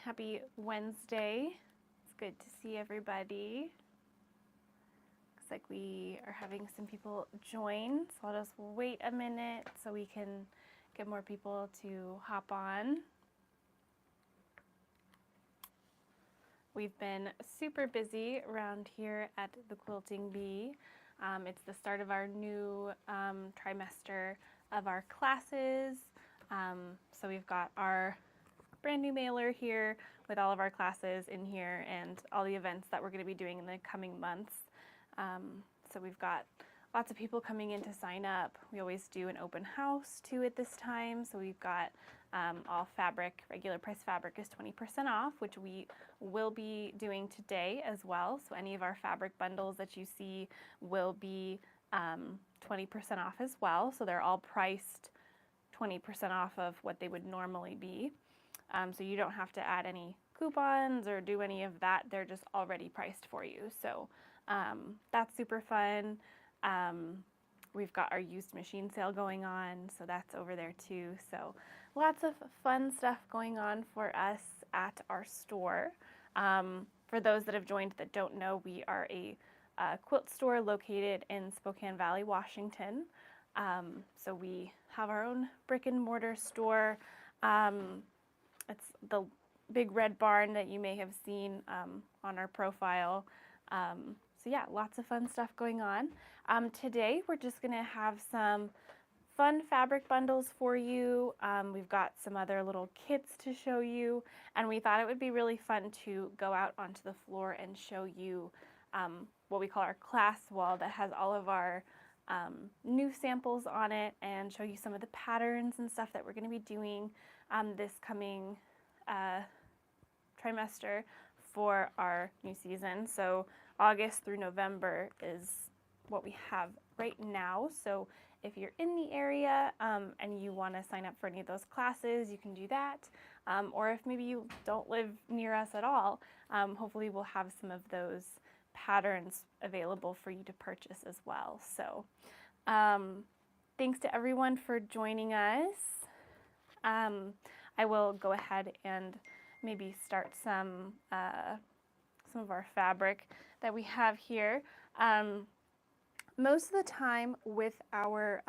Happy Wednesday. It's good to see everybody. Looks like we are having some people join, so I'll just wait a minute so we can get more people to hop on. We've been super busy around here at the Quilting Bee. It's the start of our new trimester of our classes. So we've got our brand new mailer here with all of our classes in here and all the events that we're going to be doing in the coming months. So we've got lots of people coming in to sign up. We always do an open house too at this time. So we've got all fabric, regular price fabric is 20% off, which we will be doing today as well. So any of our fabric bundles that you see will be 20% off as well. So they're all priced 20% off of what they would normally be. So you don't have to add any coupons or do any of that. They're just already priced for you. So that's super fun. We've got our used machine sale going on, so that's over there too. So lots of fun stuff going on for us at our store. For those that have joined that don't know, we are a quilt store located in Spokane Valley, Washington. So we have our own brick and mortar store. It's the big red barn that you may have seen on our profile. So yeah, lots of fun stuff going on. Today we're just going to have some fun fabric bundles for you. We've got some other little kits to show you, and we thought it would be really fun to go out onto the floor and show you what we call our class wall that has all of our new samples on it and show you some of the patterns and stuff that we're going to be doing this coming trimester for our new season. So August through November is what we have right now. So if you're in the area and you want to sign up for any of those classes, you can do that. Or if maybe you don't live near us at all, hopefully we'll have some of those patterns available for you to purchase as well. So thanks to everyone for joining us. I will go ahead and maybe start some of our fabric that we have here. Most of the time with our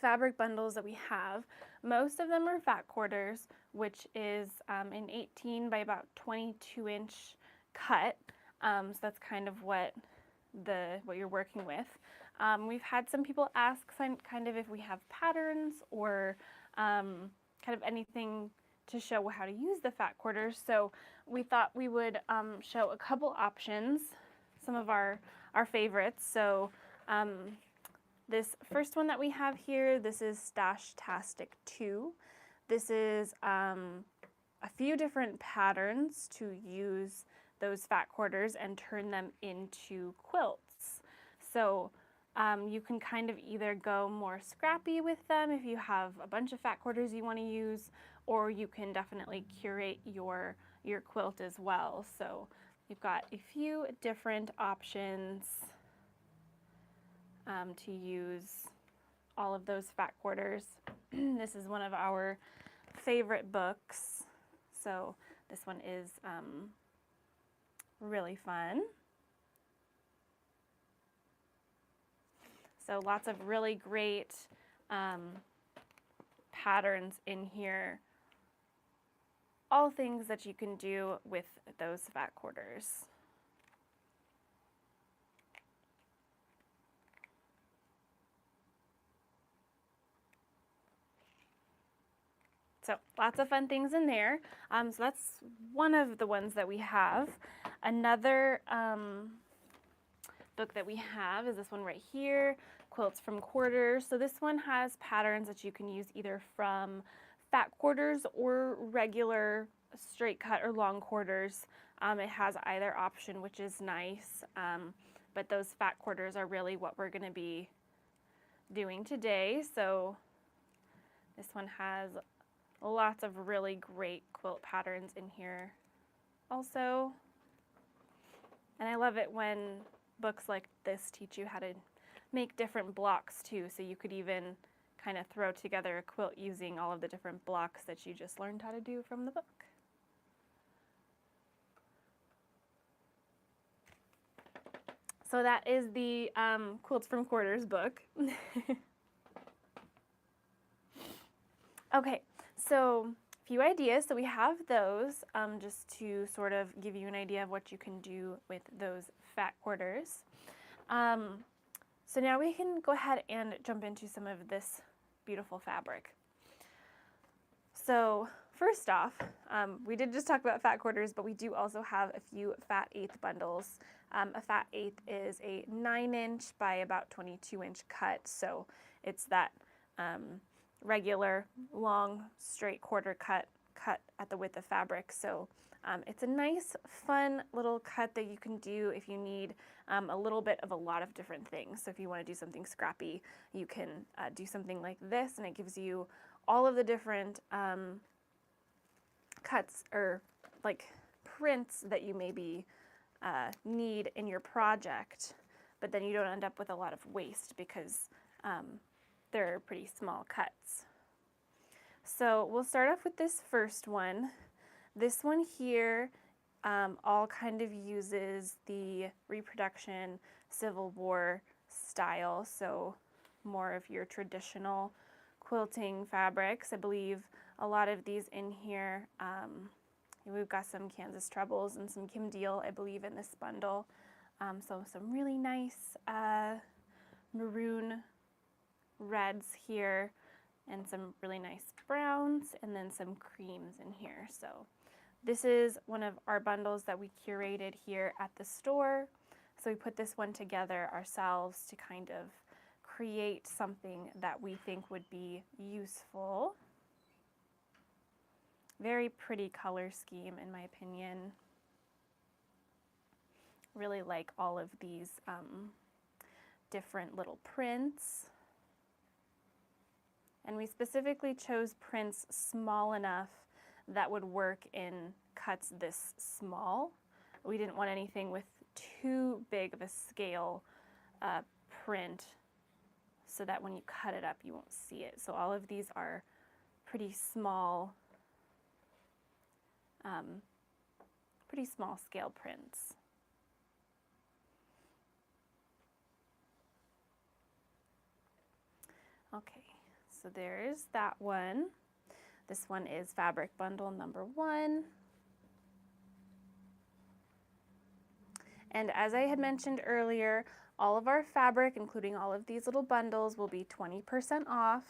fabric bundles that we have, most of them are fat quarters, which is an 18 by about 22 inch cut. So that's kind of what you're working with. We've had some people ask kind of if we have patterns or kind of anything to show how to use the fat quarters. So we thought we would show a couple options, some of our favorites. So this first one that we have here, this is Stash-tastic 2. This is a few different patterns to use those fat quarters and turn them into quilts. So you can kind of either go more scrappy with them if you have a bunch of fat quarters you want to use, or you can definitely curate your quilt as well. So you've got a few different options to use all of those fat quarters. This is one of our favorite books. So this one is really fun. So lots of really great patterns in here. All things that you can do with those fat quarters. So lots of fun things in there. So that's one of the ones that we have. Another book that we have is this one right here, Quilts from Quarters. So this one has patterns that you can use either from fat quarters or regular straight cut or long quarters. It has either option, which is nice, but those fat quarters are really what we're going to be doing today. So this one has lots of really great quilt patterns in here also. And I love it when books like this teach you how to make different blocks too. So you could even kind of throw together a quilt using all of the different blocks that you just learned how to do from the book. So that is the Quilts from Quarters book. Okay, so a few ideas. So we have those just to sort of give you an idea of what you can do with those fat quarters. So now we can go ahead and jump into some of this beautiful fabric. So first off, we did just talk about fat quarters, but we do also have a few fat eighth bundles. A fat eighth is a 9-inch by about 22-inch cut, so it's that regular long straight quarter cut at the width of fabric. So it's a nice fun little cut that you can do if you need a little bit of a lot of different things. So if you want to do something scrappy, you can do something like this, and it gives you all of the different cuts or like prints that you maybe need in your project, but then you don't end up with a lot of waste because they're pretty small cuts. So we'll start off with this first one. This one here all kind of uses the reproduction Civil War style, so more of your traditional quilting fabrics. I believe a lot of these in here, we've got some Kansas trebles and some Kim Deal, I believe, in this bundle. So some really nice maroon reds here, and some really nice browns, and then some creams in here. So this is one of our bundles that we curated here at the store. So we put this one together ourselves to kind of create something that we think would be useful. Very pretty color scheme, in my opinion. Really like all of these different little prints. And we specifically chose prints small enough that would work in cuts this small. We didn't want anything with too big of a scale print so that when you cut it up you won't see it. So all of these are pretty small scale prints. Okay, so there's that one. This one is fabric bundle number 1. And as I had mentioned earlier, all of our fabric, including all of these little bundles, will be 20% off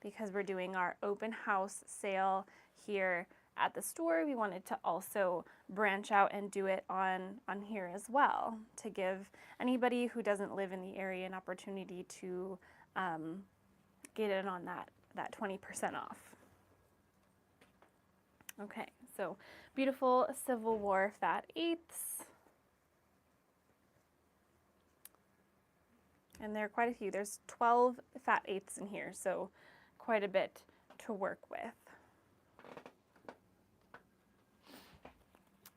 because we're doing our open house sale here at the store. We wanted to also branch out and do it on here as well to give anybody who doesn't live in the area an opportunity to get in on that 20% off. Okay, so beautiful Civil War fat eighths. And there are quite a few. There's 12 fat eighths in here, so quite a bit to work with.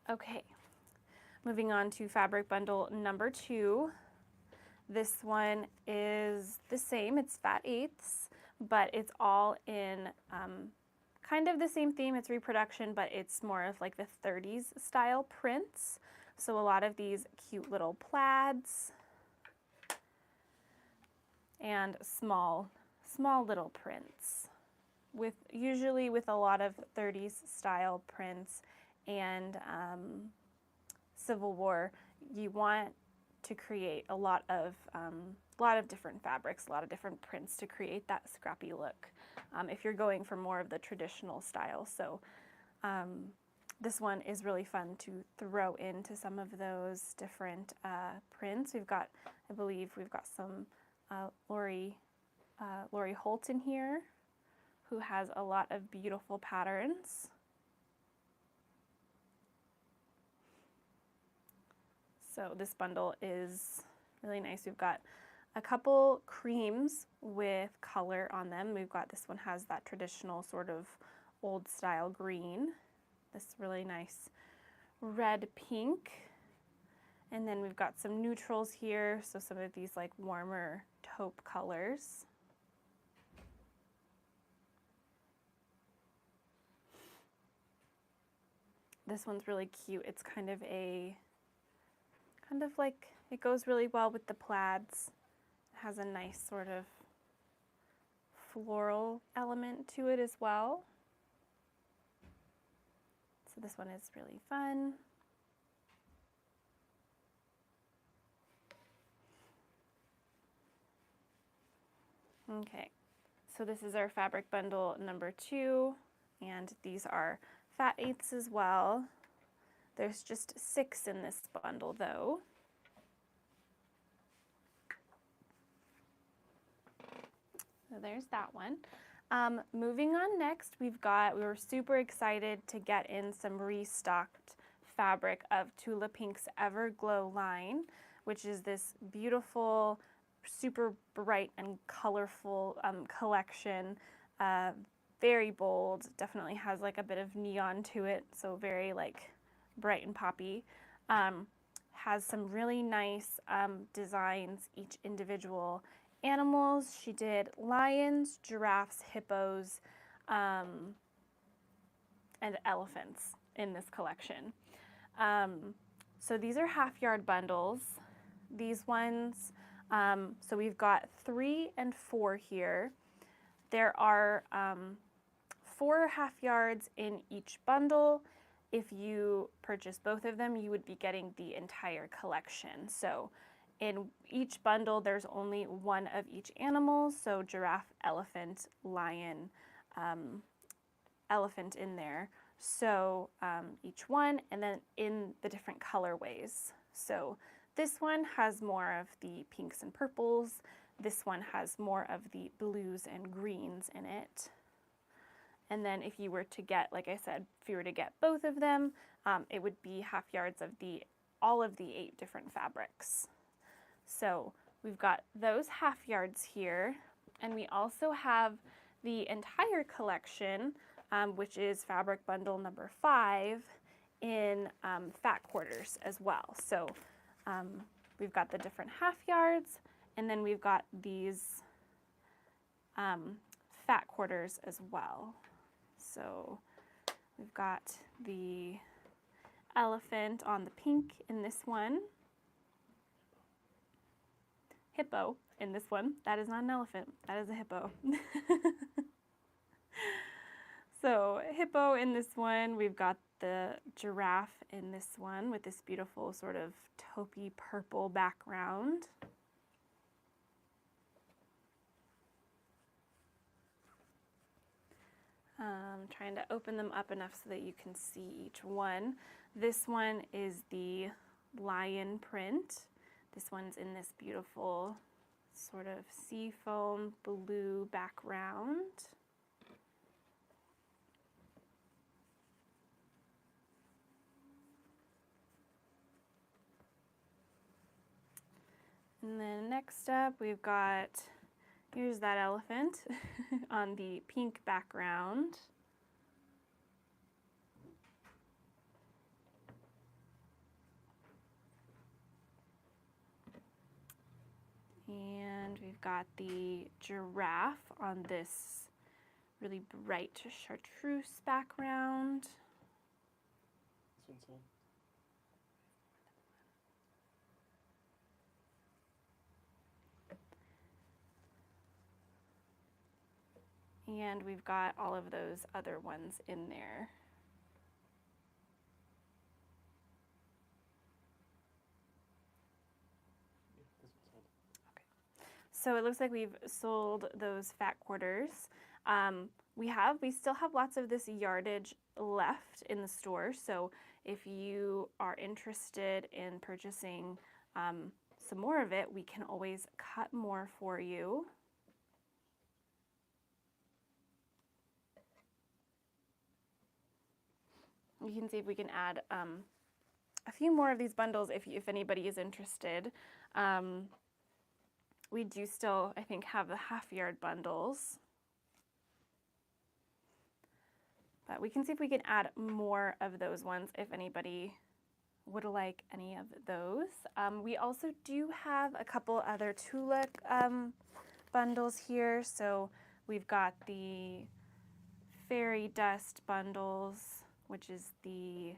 Okay, moving on to fabric bundle number 2. This one is the same, it's fat eighths, but it's all in kind of the same theme. It's reproduction, but it's more of like the 30s style prints. So a lot of these cute little plaids and small little prints, usually with a lot of 30s style prints and Civil War. You want to create a lot of different fabrics, a lot of different prints to create that scrappy look if you're going for more of the traditional style. So this one is really fun to throw into some of those different prints. I believe we've got some Lori Holt in here, who has a lot of beautiful patterns. So this bundle is really nice. We've got a couple creams with color on them. We've got, this one has that traditional sort of old style green, this really nice red pink, and then we've got some neutrals here, so some of these like warmer taupe colors. This one's really cute. It's kind of like, it goes really well with the plaids. It has a nice sort of floral element to it as well. So this one is really fun. Okay, so this is our fabric bundle number 2, and these are fat eighths as well. There's just 6 in this bundle though. So there's that one. Moving on next, we were super excited to get in some restocked fabric of Tula Pink's Everglow line, which is this beautiful, super bright and colorful collection. Very bold, definitely has like a bit of neon to it, so very like bright and poppy. Has some really nice designs, each individual animals. She did lions, giraffes, hippos, and elephants in this collection. So these are half-yard bundles. These ones, so we've got 3 and 4 here. There are 4 half-yards in each bundle. If you purchase both of them, you would be getting the entire collection. So in each bundle, there's only 1 of each animal, so giraffe, elephant, lion, elephant in there. So each one, and then in the different colorways. So this one has more of the pinks and purples. This one has more of the blues and greens in it. And then if you were to get, like I said, if you were to get both of them, it would be half-yards of all of the 8 different fabrics. So we've got those half-yards here, and we also have the entire collection, which is fabric bundle number 5 in fat quarters as well. So we've got the different half-yards, and then we've got these fat quarters as well. So we've got the elephant on the pink in this one. Hippo in this one. That is not an elephant, that is a hippo. So hippo in this one, we've got the giraffe in this one with this beautiful sort of taupey purple background. Trying to open them up enough so that you can see each one. This one is the lion print. This one's in this beautiful sort of seafoam blue background. And then next up we've got, here's that elephant on the pink background. And we've got the giraffe on this really bright chartreuse background. This one's sold. And we've got all of those other ones in there. So it looks like we've sold those fat quarters. We still have lots of this yardage left in the store. So if you are interested in purchasing some more of it, we can always cut more for you. You can see if we can add a few more of these bundles if anybody is interested. We do still, I think, have the half-yard bundles. But we can see if we can add more of those ones if anybody would like any of those. We also do have a couple other Tula bundles here. So we've got the fairy dust bundles, which is the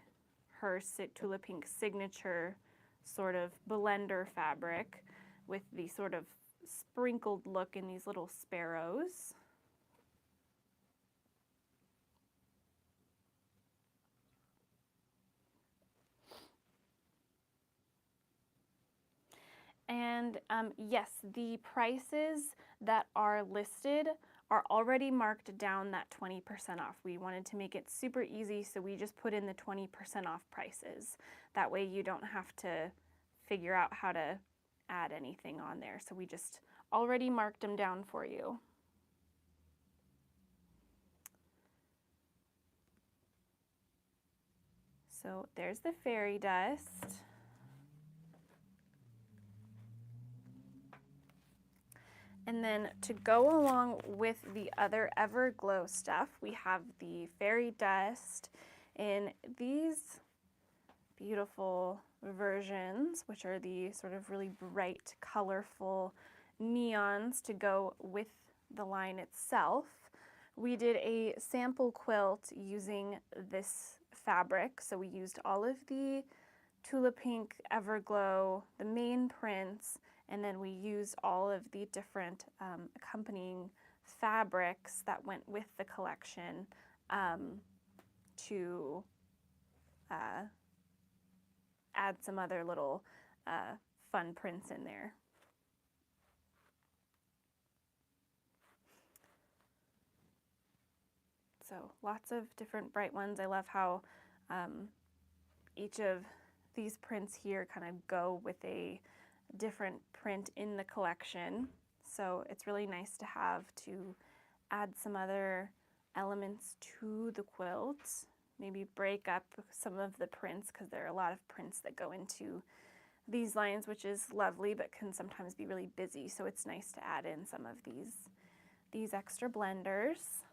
her Tula Pink signature sort of blender fabric with the sort of sprinkled look in these little sparrows. And yes, the prices that are listed are already marked down that 20% off. We wanted to make it super easy, so we just put in the 20% off prices. That way you don't have to figure out how to add anything on there. So we just already marked them down for you. So there's the fairy dust. And then to go along with the other Everglow stuff, we have the fairy dust in these beautiful versions, which are the sort of really bright, colorful neons to go with the line itself. We did a sample quilt using this fabric, so we used all of the Tula Pink Everglow, the main prints, and then we used all of the different accompanying fabrics that went with the collection to add some other little fun prints in there. So lots of different bright ones. I love how each of these prints here kind of go with a different print in the collection. So it's really nice to have to add some other elements to the quilt. Maybe break up some of the prints, because there are a lot of prints that go into these lines, which is lovely but can sometimes be really busy. So it's nice to add in some of these extra blenders.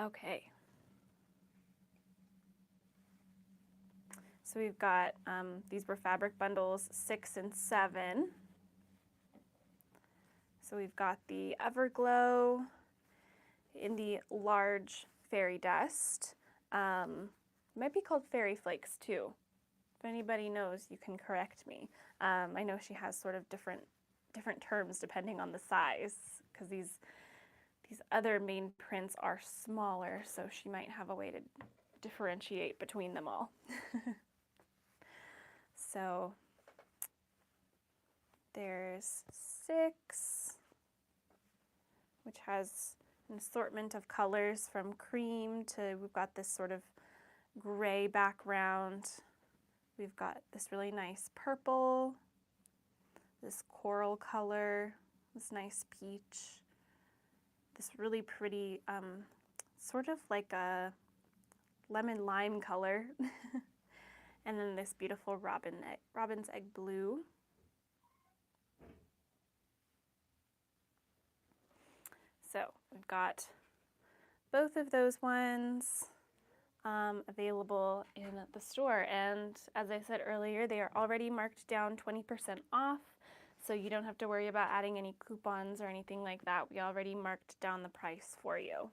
Okay. So we've got, these were fabric bundles 6 and 7. So we've got the Everglow in the large fairy dust. It might be called fairy flakes too. If anybody knows, you can correct me. I know she has sort of different terms depending on the size, because these other main prints are smaller, so she might have a way to differentiate between them all. So there's 6, which has an assortment of colors from cream to, we've got this sort of gray background. We've got this really nice purple, this coral color, this nice peach, this really pretty, sort of like a lemon lime color, and then this beautiful robin's egg blue. So we've got both of those ones available in the store, and as I said earlier, they are already marked down 20% off, so you don't have to worry about adding any coupons or anything like that. We already marked down the price for you.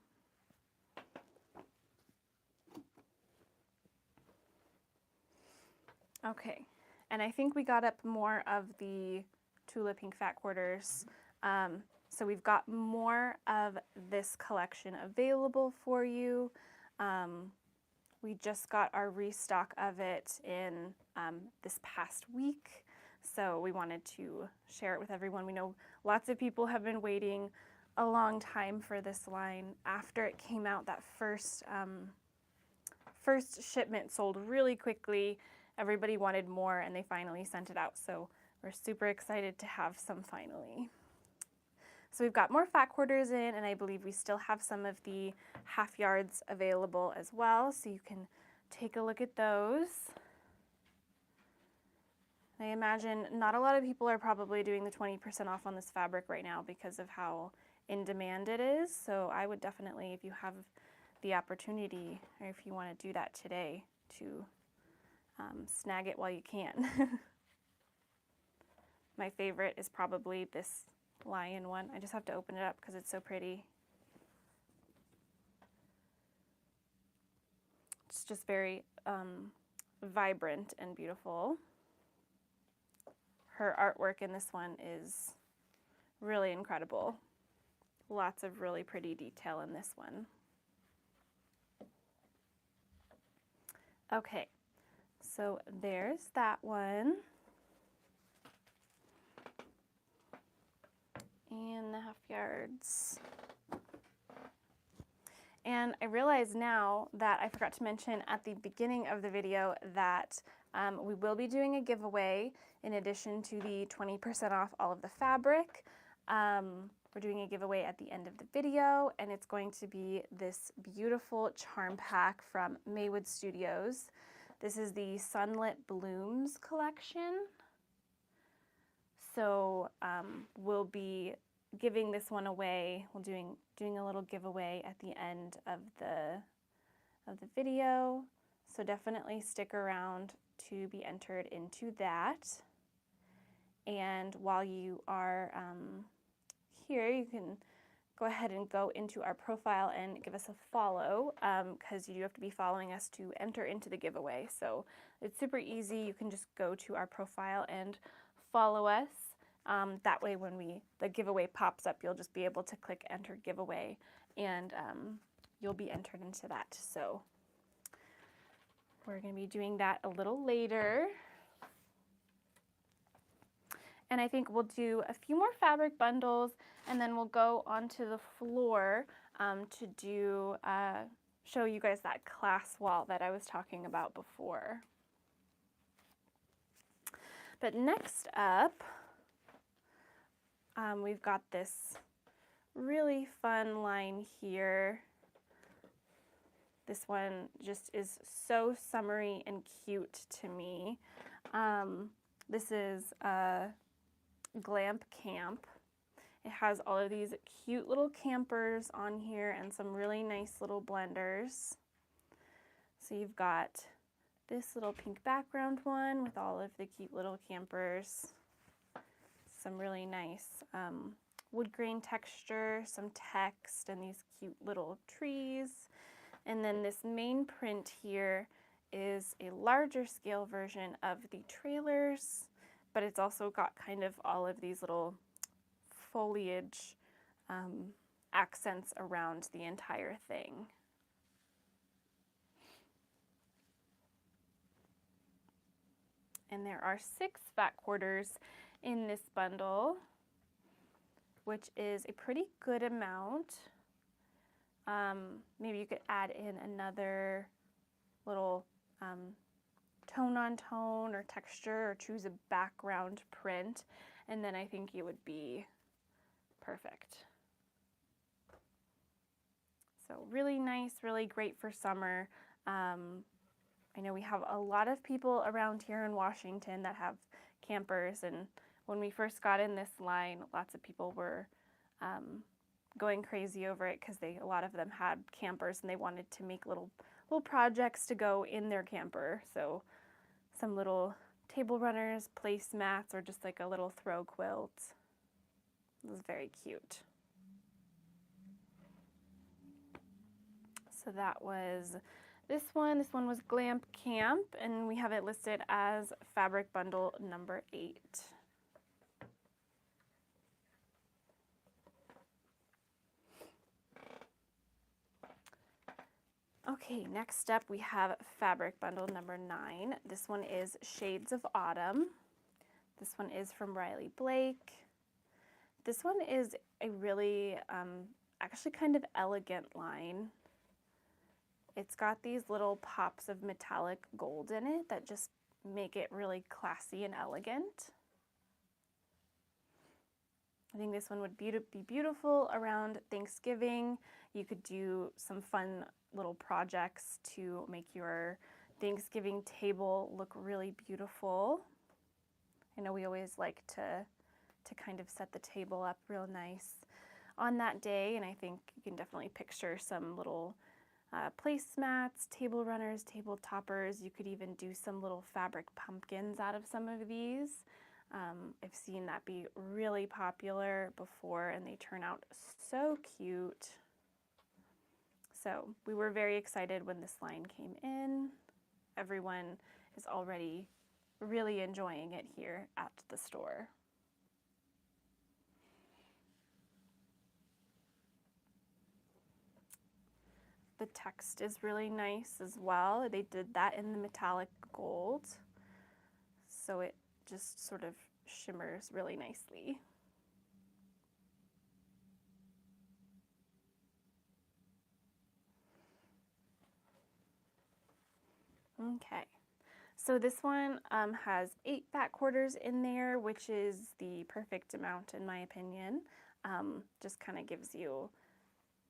Okay, and I think we got up more of the Tula Pink Fat Quarters. So we've got more of this collection available for you. We just got our restock of it in this past week, so we wanted to share it with everyone. We know lots of people have been waiting a long time for this line. After it came out, that first shipment sold really quickly. Everybody wanted more, and they finally sent it out, so we're super excited to have some finally. So we've got more fat quarters in, and I believe we still have some of the half yards available as well, so you can take a look at those. I imagine not a lot of people are probably doing the 20% off on this fabric right now because of how in demand it is, so I would definitely, if you have the opportunity, or if you want to do that today, to snag it while you can. My favorite is probably this lion one. I just have to open it up because it's so pretty. It's just very vibrant and beautiful. Her artwork in this one is really incredible. Lots of really pretty detail in this one. Okay, so there's that one. And the half yards. And I realize now that I forgot to mention at the beginning of the video that we will be doing a giveaway in addition to the 20% off all of the fabric. We're doing a giveaway at the end of the video, and it's going to be this beautiful charm pack from Maywood Studios. This is the Sunlit Blooms collection. So we'll be giving this one away. We'll doing a little giveaway at the end of the video. So definitely stick around to be entered into that. And while you are here, you can go ahead and go into our profile and give us a follow, because you do have to be following us to enter into the giveaway. So it's super easy. You can just go to our profile and follow us. That way when the giveaway pops up, you'll just be able to click enter giveaway, and you'll be entered into that. So we're going to be doing that a little later. And I think we'll do a few more fabric bundles, and then we'll go onto the floor to do show you guys that class wall that I was talking about before. But next up, we've got this really fun line here. This one just is so summery and cute to me. This is Glamp Camp. It has all of these cute little campers on here and some really nice little blenders. So you've got this little pink background one with all of the cute little campers. Some really nice wood grain texture, some text, and these cute little trees. And then this main print here is a larger scale version of the trailers, but it's also got kind of all of these little foliage accents around the entire thing. And there are 6 fat quarters in this bundle, which is a pretty good amount. Maybe you could add in another little tone on tone or texture, or choose a background print, and then I think it would be perfect. So really nice, really great for summer. I know we have a lot of people around here in Washington that have campers, and when we first got in this line, lots of people were going crazy over it because a lot of them had campers and they wanted to make little projects to go in their camper. So some little table runners, placemats, or just like a little throw quilt. It was very cute. So that was this one. This one was Glamp Camp, and we have it listed as fabric bundle number 8. Okay, next up we have fabric bundle number 9. This one is Shades of Autumn. This one is from Riley Blake. This one is a really, actually kind of elegant line. It's got these little pops of metallic gold in it that just make it really classy and elegant. I think this one would be beautiful around Thanksgiving. You could do some fun little projects to make your Thanksgiving table look really beautiful. I know we always like to kind of set the table up real nice on that day, and I think you can definitely picture some little placemats, table runners, table toppers. You could even do some little fabric pumpkins out of some of these. I've seen that be really popular before, and they turn out so cute. So we were very excited when this line came in. Everyone is already really enjoying it here at the store. The text is really nice as well. They did that in the metallic gold, so it just sort of shimmers really nicely. Okay, so this one has 8 fat quarters in there, which is the perfect amount in my opinion. Just kind of gives you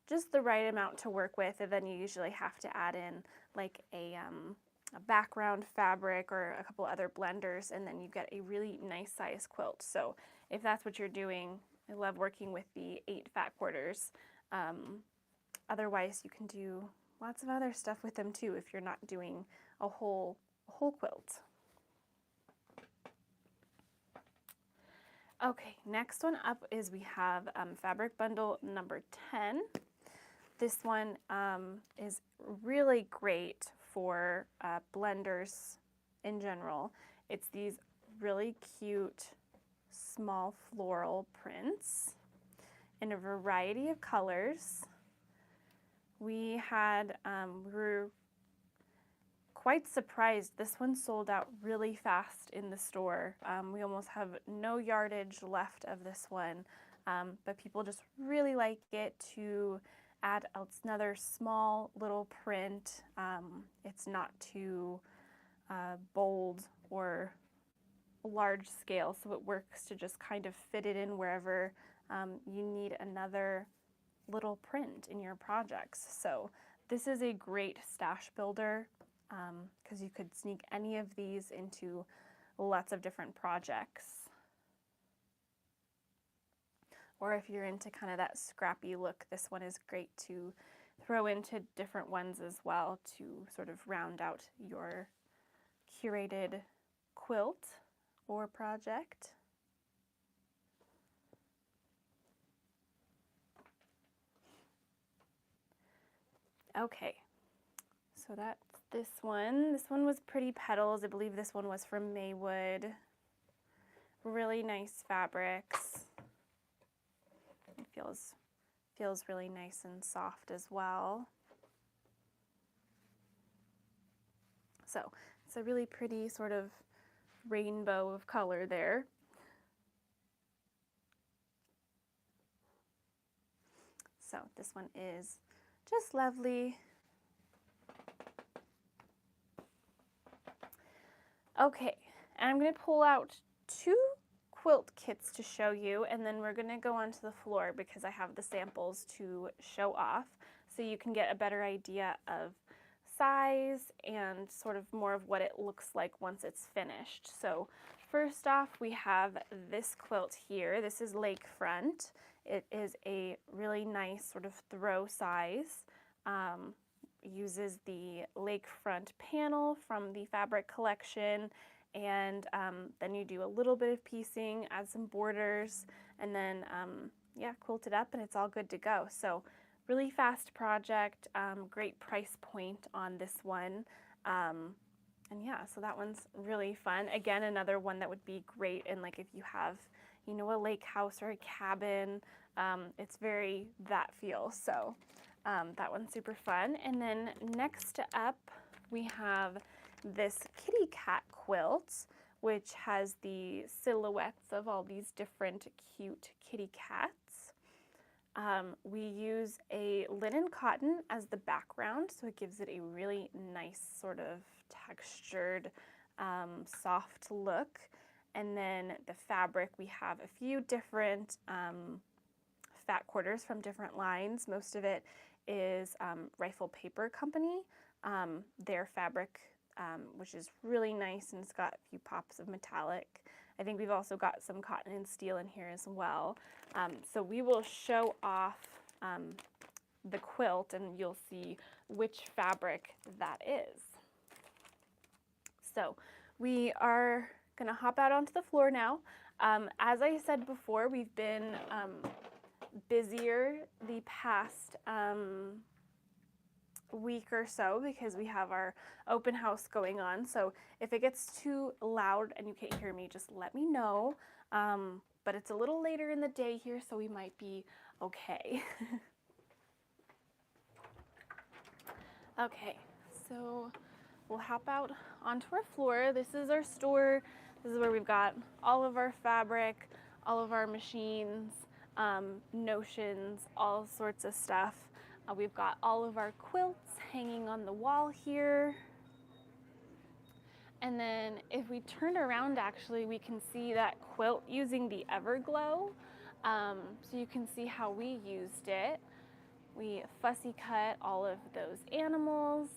just the right amount to work with, and then you usually have to add in like a background fabric or a couple other blenders, and then you get a really nice size quilt. So if that's what you're doing, I love working with the 8 fat quarters. Otherwise, you can do lots of other stuff with them too if you're not doing a whole quilt. Okay, next one up is we have fabric bundle number 10. This one is really great for blenders in general. It's these really cute small floral prints in a variety of colors. We were quite surprised. This one sold out really fast in the store. We almost have no yardage left of this one, but people just really like it to add another small little print. It's not too bold or large scale, so it works to just kind of fit it in wherever you need another little print in your projects. So this is a great stash builder because you could sneak any of these into lots of different projects. Or if you're into kind of that scrappy look, this one is great to throw into different ones as well to sort of round out your curated quilt or project. Okay, so that's this one. This one was Pretty Petals. I believe this one was from Maywood. Really nice fabrics. It feels really nice and soft as well. So it's a really pretty sort of rainbow of color there. So this one is just lovely. Okay, and I'm going to pull out 2 quilt kits to show you, and then we're going to go onto the floor because I have the samples to show off so you can get a better idea of size and sort of more of what it looks like once it's finished. So first off, we have this quilt here. This is Lakefront. It is a really nice sort of throw size. Uses the Lakefront panel from the fabric collection, and then you do a little bit of piecing, add some borders, and then yeah, quilt it up and it's all good to go. So really fast project, great price point on this one, and yeah, so that one's really fun. Again, another one that would be great in like if you have, you know, a lake house or a cabin. It's very that feel. So that one's super fun. And then next up, we have this kitty cat quilt, which has the silhouettes of all these different cute kitty cats. We use a linen cotton as the background, so it gives it a really nice sort of textured, soft look. And then the fabric, we have a few different fat quarters from different lines. Most of it is Rifle Paper Company, their fabric, which is really nice, and it's got a few pops of metallic. I think we've also got some cotton and steel in here as well. So we will show off the quilt and you'll see which fabric that is. So we are gonna hop out onto the floor now. As I said before, we've been busier the past week or so because we have our open house going on. So if it gets too loud and you can't hear me, just let me know. But it's a little later in the day here, so we might be okay. Okay, so we'll hop out onto our floor. This is our store. This is where we've got all of our fabric, all of our machines, notions, all sorts of stuff. We've got all of our quilts hanging on the wall here. And then if we turn around, actually, we can see that quilt using the Everglow. So you can see how we used it. We fussy cut all of those animals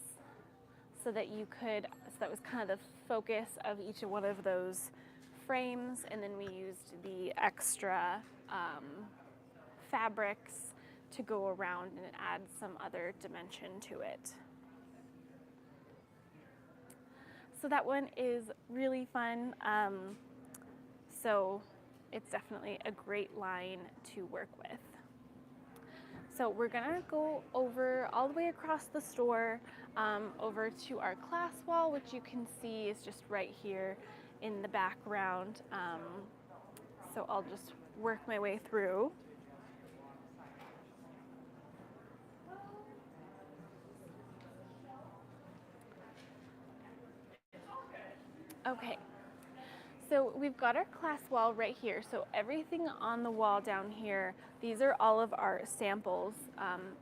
so that that was kind of the focus of each one of those frames. And then we used the extra fabrics to go around and add some other dimension to it. So that one is really fun. So it's definitely a great line to work with. So we're gonna go over all the way across the store over to our class wall, which you can see is just right here in the background. So I'll just work my way through. Okay, so we've got our class wall right here. So everything on the wall down here, these are all of our samples.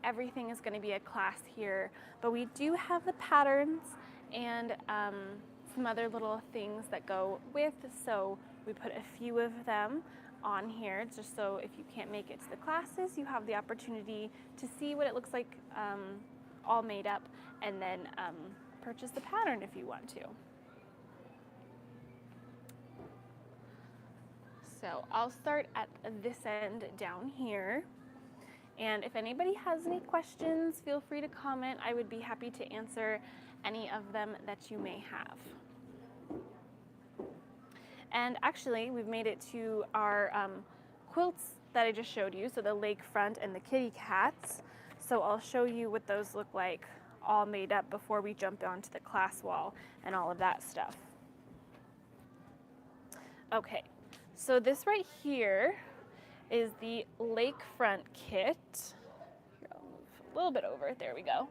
Everything is going to be a class here, but we do have the patterns and some other little things that go with. So we put a few of them on here just so if you can't make it to the classes, you have the opportunity to see what it looks like all made up and then purchase the pattern if you want to. So I'll start at this end down here. And if anybody has any questions, feel free to comment. I would be happy to answer any of them that you may have. And actually, we've made it to our quilts that I just showed you, so the lakefront and the kitty cats. So I'll show you what those look like all made up before we jump onto the class wall and all of that stuff. Okay. So this right here is the lakefront kit. Here, I'll move a little bit over. There we go.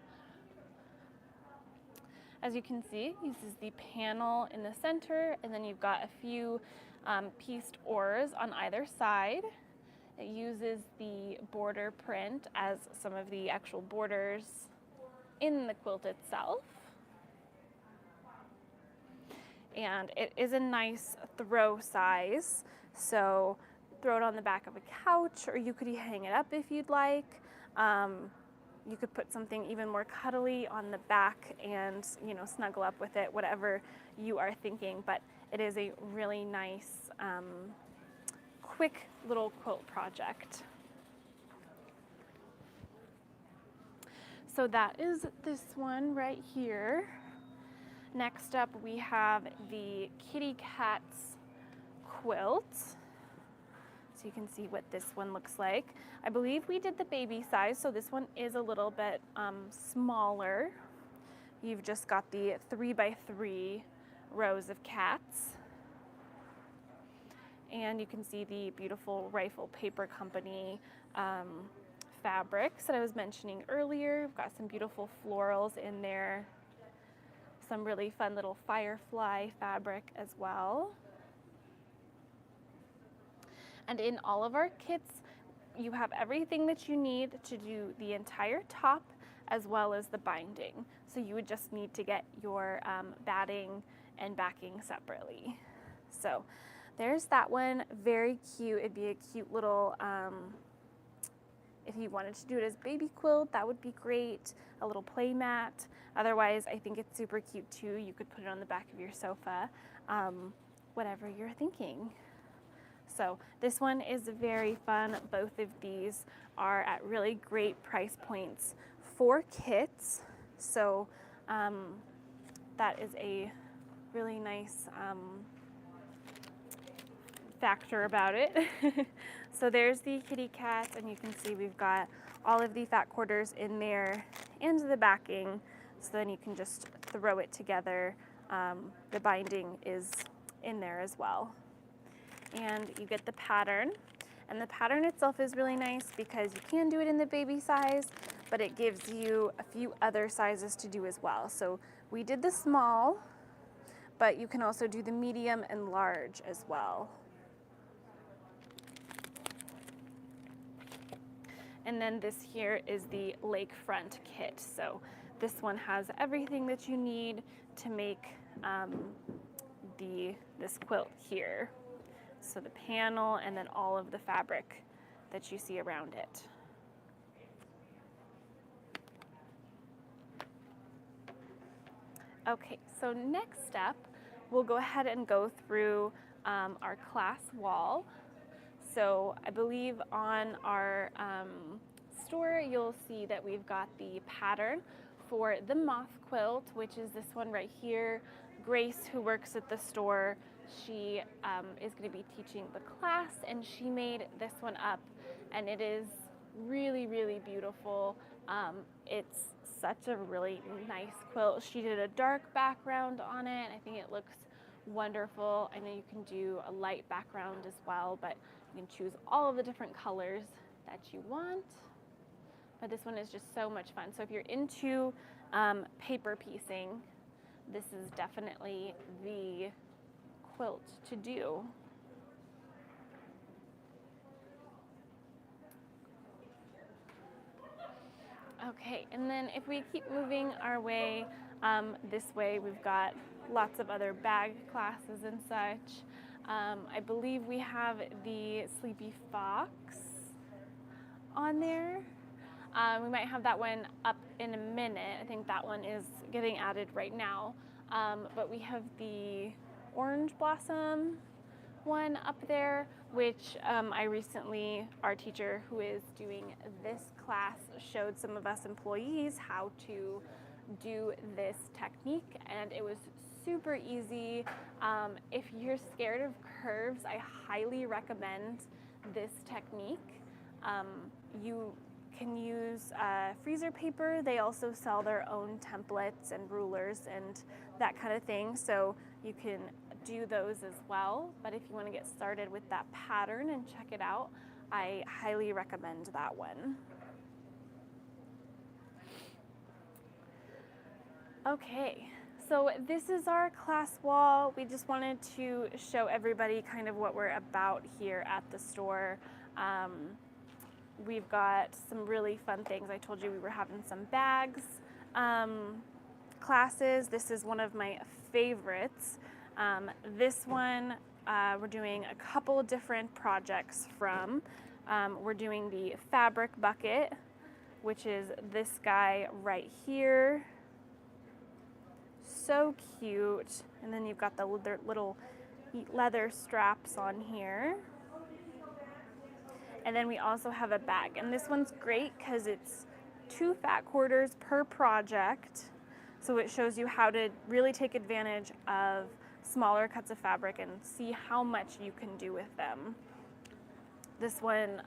As you can see, it uses the panel in the center, and then you've got a few pieced oars on either side. It uses the border print as some of the actual borders in the quilt itself. And it is a nice throw size, so throw it on the back of a couch, or you could hang it up if you'd like. You could put something even more cuddly on the back and, you know, snuggle up with it, whatever you are thinking. But it is a really nice, quick little quilt project. So that is this one right here. Next up, we have the kitty cats quilt. So you can see what this one looks like. I believe we did the baby size, so this one is a little bit smaller. You've just got the 3x3 rows of cats. And you can see the beautiful Rifle Paper Company fabrics that I was mentioning earlier. We've got some beautiful florals in there. Some really fun little firefly fabric as well. And in all of our kits, you have everything that you need to do the entire top as well as the binding. So you would just need to get your batting and backing separately. So there's that one, very cute. It'd be a cute little, if you wanted to do it as baby quilt, that would be great. A little play mat. Otherwise, I think it's super cute too. You could put it on the back of your sofa, whatever you're thinking. So this one is very fun. Both of these are at really great price points for kits. So that is a really nice factor about it. So there's the kitty cat, and you can see we've got all of the fat quarters in there and the backing, so then you can just throw it together. The binding is in there as well. And you get the pattern. And the pattern itself is really nice because you can do it in the baby size, but it gives you a few other sizes to do as well. So we did the small, but you can also do the medium and large as well. And then this here is the lakefront kit. So this one has everything that you need to make this quilt here. So the panel and then all of the fabric that you see around it. Okay, so next step, we'll go ahead and go through our class wall. So I believe on our store, you'll see that we've got the pattern for the moth quilt, which is this one right here. Grace, who works at the store, she is going to be teaching the class, and she made this one up, and it is really, really beautiful. It's such a really nice quilt. She did a dark background on it. I think it looks wonderful. I know you can do a light background as well, but you can choose all of the different colors that you want. But this one is just so much fun. So if you're into paper piecing, this is definitely the quilt to do. Okay, and then if we keep moving our way this way, we've got lots of other bag classes and such. I believe we have the Sleepy Fox on there. We might have that one up in a minute. I think that one is getting added right now. But we have the Orange Blossom one up there, which I recently, our teacher who is doing this class showed some of us employees how to do this technique, and it was super easy. If you're scared of curves, I highly recommend this technique. You can use freezer paper. They also sell their own templates and rulers and that kind of thing, so you can do those as well. But if you want to get started with that pattern and check it out, I highly recommend that one. Okay, so this is our class wall. We just wanted to show everybody kind of what we're about here at the store. We've got some really fun things. I told you we were having some bags classes. This is one of my favorites. This one we're doing a couple different projects from. We're doing the fabric bucket, which is this guy right here. So cute. And then you've got the little leather straps on here. And then we also have a bag. And this one's great because it's 2 fat quarters per project. So it shows you how to really take advantage of smaller cuts of fabric and see how much you can do with them. This one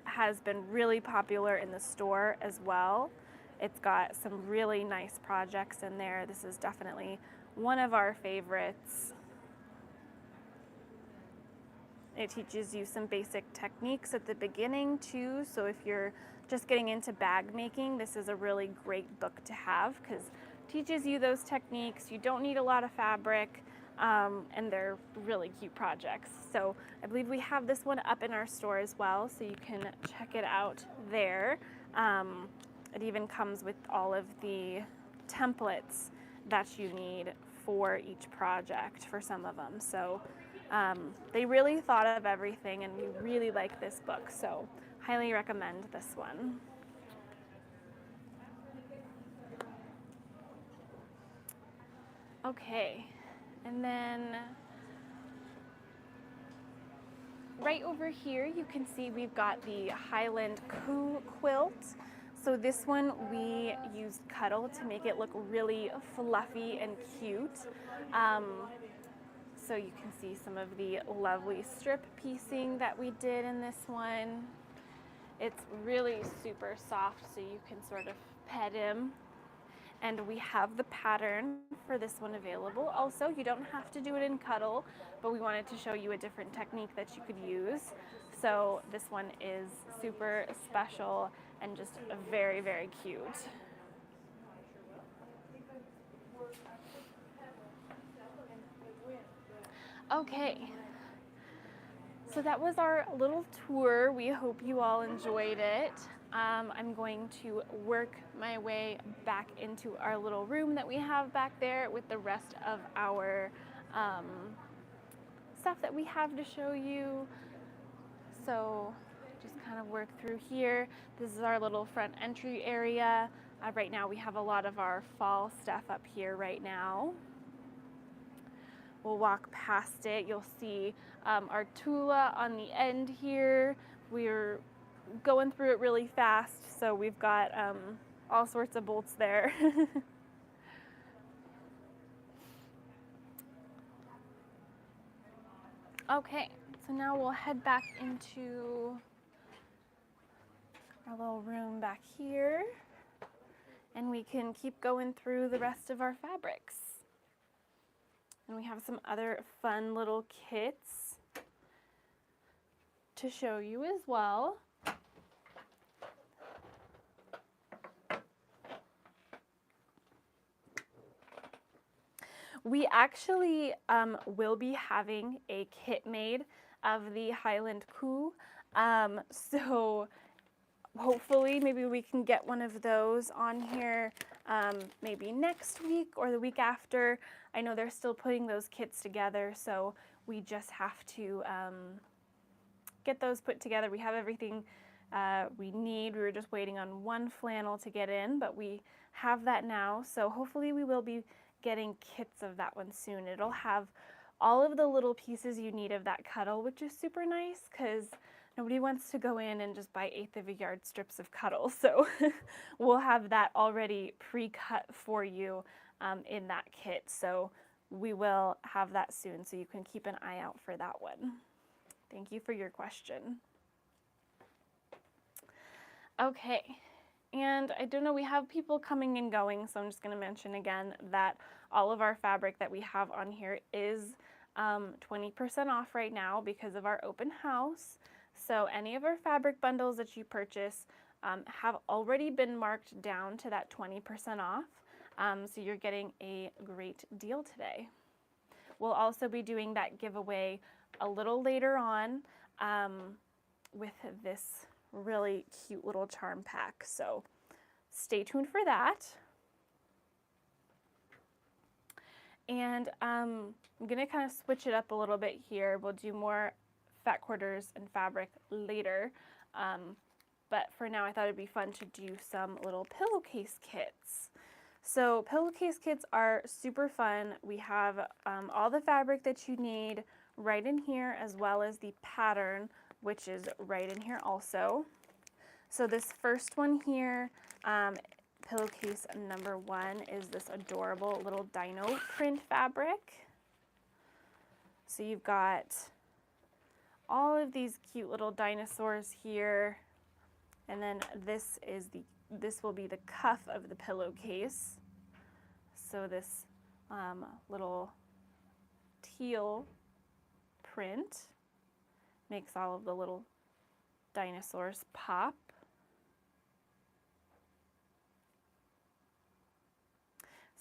has been really popular in the store as well. It's got some really nice projects in there. This is definitely one of our favorites. It teaches you some basic techniques at the beginning too, so if you're just getting into bag making, this is a really great book to have because it teaches you those techniques. You don't need a lot of fabric, and they're really cute projects. So I believe we have this one up in our store as well, so you can check it out there. It even comes with all of the templates that you need for each project for some of them. So they really thought of everything, and we really like this book, so highly recommend this one. Okay, and then right over here you can see we've got the Highland Coo quilt. So this one we used Cuddle to make it look really fluffy and cute. So you can see some of the lovely strip piecing that we did in this one. It's really super soft, so you can sort of pet him. And we have the pattern for this one available. Also, you don't have to do it in cuddle, but we wanted to show you a different technique that you could use. So this one is super special and just very, very cute. Okay, so that was our little tour. We hope you all enjoyed it. I'm going to work my way back into our little room that we have back there with the rest of our stuff that we have to show you. So just kind of work through here. This is our little front entry area. Right now we have a lot of our fall stuff up here right now. We'll walk past it. You'll see our Tula on the end here. We're going through it really fast, so we've got all sorts of bolts there. Okay, so now we'll head back into our little room back here, and we can keep going through the rest of our fabrics. And we have some other fun little kits to show you as well. We actually will be having a kit made of the Highland Coup. So hopefully maybe we can get one of those on here maybe next week or the week after. I know they're still putting those kits together, so we just have to get those put together. We have everything we need. We were just waiting on one flannel to get in, but we have that now. So hopefully we will be getting kits of that one soon. It'll have all of the little pieces you need of that cuddle, which is super nice because nobody wants to go in and just buy 1/8 of a yard strips of cuddle. So we'll have that already pre-cut for you in that kit. So we will have that soon, so you can keep an eye out for that one. Thank you for your question. Okay. And I don't know, we have people coming and going, so I'm just going to mention again that all of our fabric that we have on here is 20% off right now because of our open house. So any of our fabric bundles that you purchase have already been marked down to that 20% off. So you're getting a great deal today. We'll also be doing that giveaway a little later on with this really cute little charm pack, so stay tuned for that. And I'm gonna kind of switch it up a little bit here. We'll do more fat quarters and fabric later, but for now I thought it'd be fun to do some little pillowcase kits. So pillowcase kits are super fun. We have all the fabric that you need right in here, as well as the pattern, which is right in here also. So this first one here, pillowcase number 1, is this adorable little dino print fabric. So you've got all of these cute little dinosaurs here, and then this will be the cuff of the pillowcase. So this little teal print makes all of the little dinosaurs pop.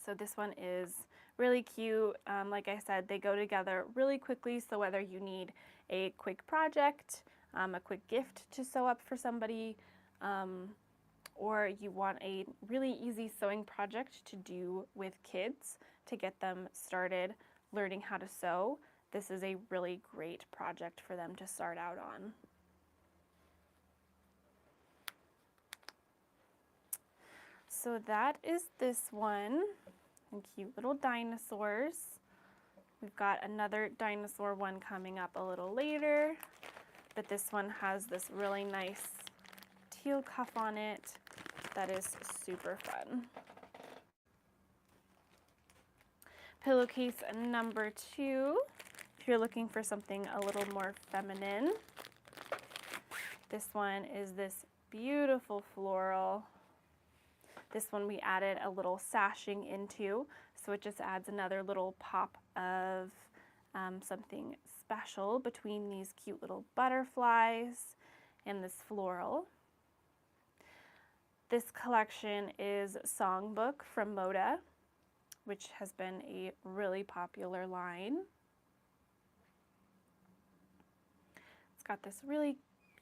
So this one is really cute. Like I said, they go together really quickly, so whether you need a quick project, a quick gift to sew up for somebody, or you want a really easy sewing project to do with kids to get them started learning how to sew, this is a really great project for them to start out on. So that is this one, and cute little dinosaurs. We've got another dinosaur one coming up a little later, but this one has this really nice teal cuff on it that is super fun. Pillowcase number 2, if you're looking for something a little more feminine. This one is this beautiful floral. This one we added a little sashing into, so it just adds another little pop of something special between these cute little butterflies and this floral. This collection is Songbook from Moda, which has been a really popular line. It's got this really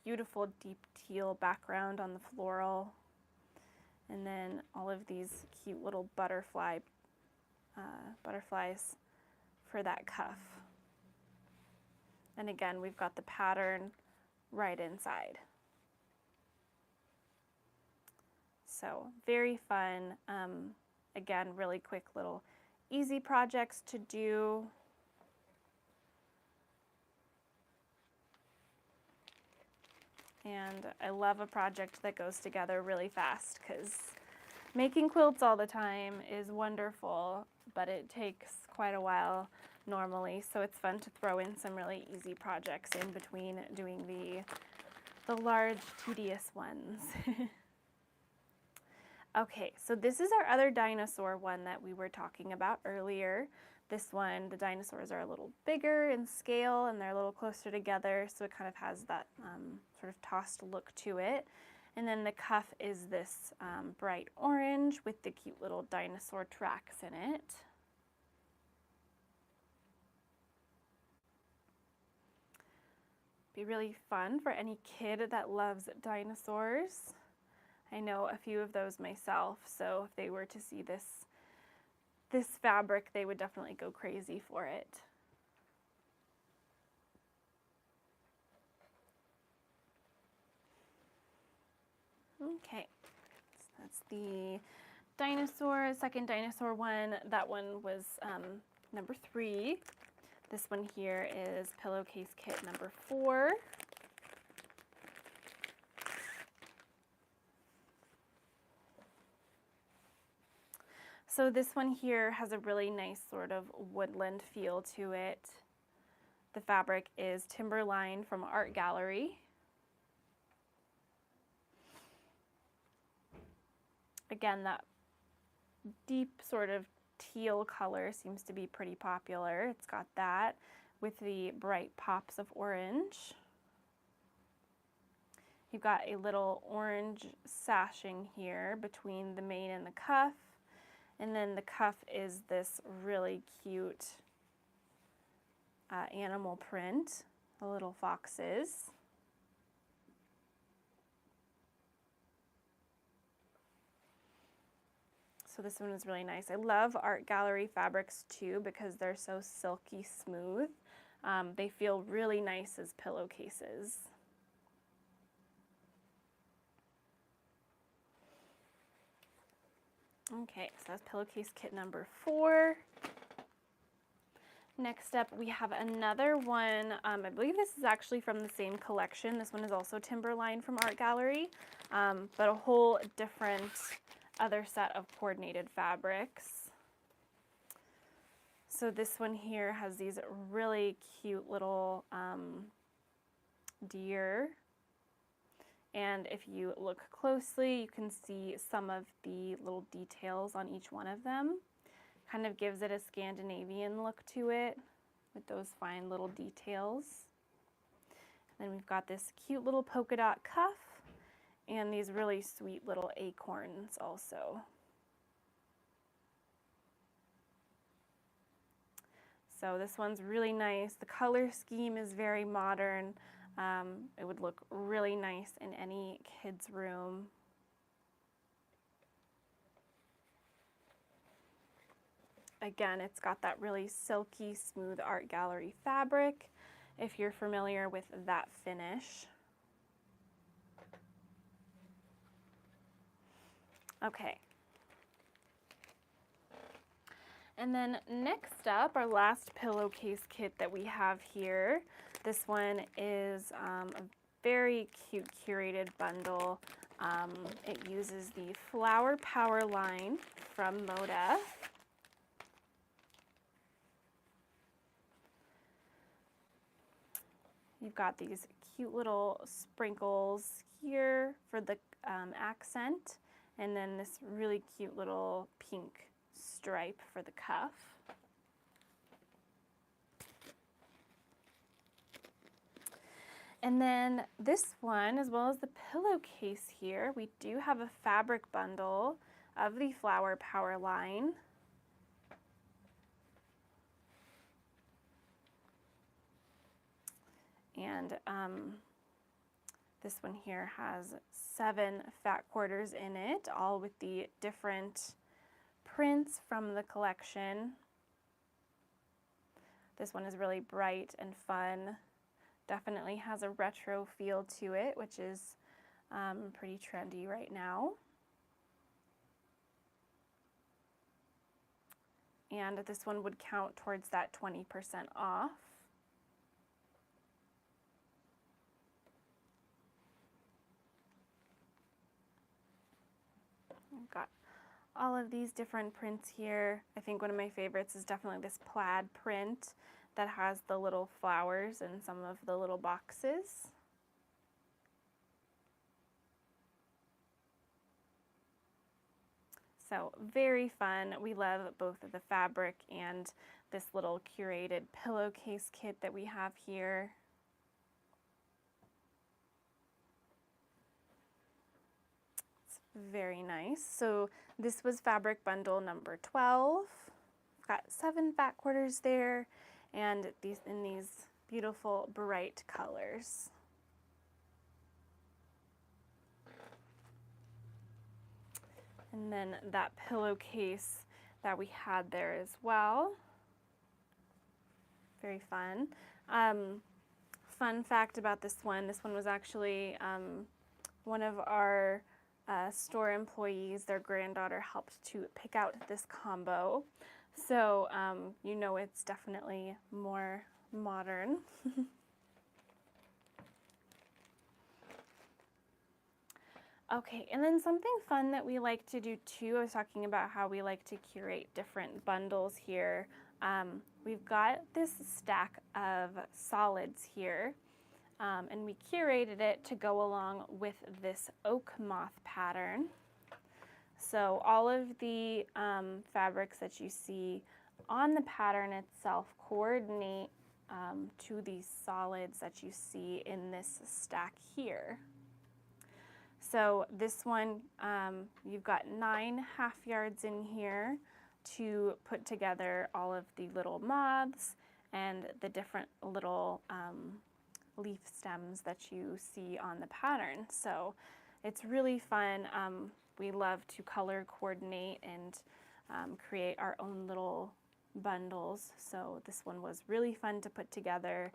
beautiful deep teal background on the floral, and then all of these cute little butterflies for that cuff. And again, we've got the pattern right inside. So very fun. Again, really quick little easy projects to do. And I love a project that goes together really fast, because making quilts all the time is wonderful, but it takes quite a while normally, so it's fun to throw in some really easy projects in between doing the large, tedious ones. Okay, so this is our other dinosaur one that we were talking about earlier. This one, the dinosaurs are a little bigger in scale and they're a little closer together, so it kind of has that sort of tossed look to it. And then the cuff is this bright orange with the cute little dinosaur tracks in it. Be really fun for any kid that loves dinosaurs. I know a few of those myself, so if they were to see this fabric, they would definitely go crazy for it. Okay, so that's the second dinosaur one. That one was number 3. This one here is pillowcase kit number 4. So this one here has a really nice sort of woodland feel to it. The fabric is Timberline from Art Gallery. Again, that deep sort of teal color seems to be pretty popular. It's got that with the bright pops of orange. You've got a little orange sashing here between the mane and the cuff. And then the cuff is this really cute animal print, the little foxes. So this one is really nice. I love Art Gallery fabrics too because they're so silky smooth. They feel really nice as pillowcases. Okay, so that's pillowcase kit number 4. Next up, we have another one. I believe this is actually from the same collection. This one is also Timberline from Art Gallery, but a whole different other set of coordinated fabrics. So this one here has these really cute little deer. And if you look closely, you can see some of the little details on each one of them. Kind of gives it a Scandinavian look to it with those fine little details. And then we've got this cute little polka dot cuff and these really sweet little acorns also. So this one's really nice. The color scheme is very modern. It would look really nice in any kid's room. Again, it's got that really silky, smooth Art Gallery fabric, if you're familiar with that finish. Okay. And then next up, our last pillowcase kit that we have here. This one is a very cute curated bundle. It uses the Flower Power line from Moda. You've got these cute little sprinkles here for the accent, and then this really cute little pink stripe for the cuff. And then this one, as well as the pillowcase here, we do have a fabric bundle of the Flower Power line. And this one here has 7 fat quarters in it, all with the different prints from the collection. This one is really bright and fun. Definitely has a retro feel to it, which is pretty trendy right now. And this one would count towards that 20% off. I've got all of these different prints here. I think one of my favorites is definitely this plaid print that has the little flowers in some of the little boxes. So very fun. We love both of the fabric and this little curated pillowcase kit that we have here. It's very nice. So this was fabric bundle number 12. Got 7 fat quarters there, and these in these beautiful bright colors. And then that pillowcase that we had there as well. Very fun. Fun fact about this one was actually one of our store employees, their granddaughter helped to pick out this combo. So you know it's definitely more modern. Okay, and then something fun that we like to do too, I was talking about how we like to curate different bundles here. We've got this stack of solids here, and we curated it to go along with this oak moth pattern. So all of the fabrics that you see on the pattern itself coordinate to these solids that you see in this stack here. So this one, you've got 9 half yards in here to put together all of the little moths and the different little leaf stems that you see on the pattern. So it's really fun. We love to color coordinate and create our own little bundles. So this one was really fun to put together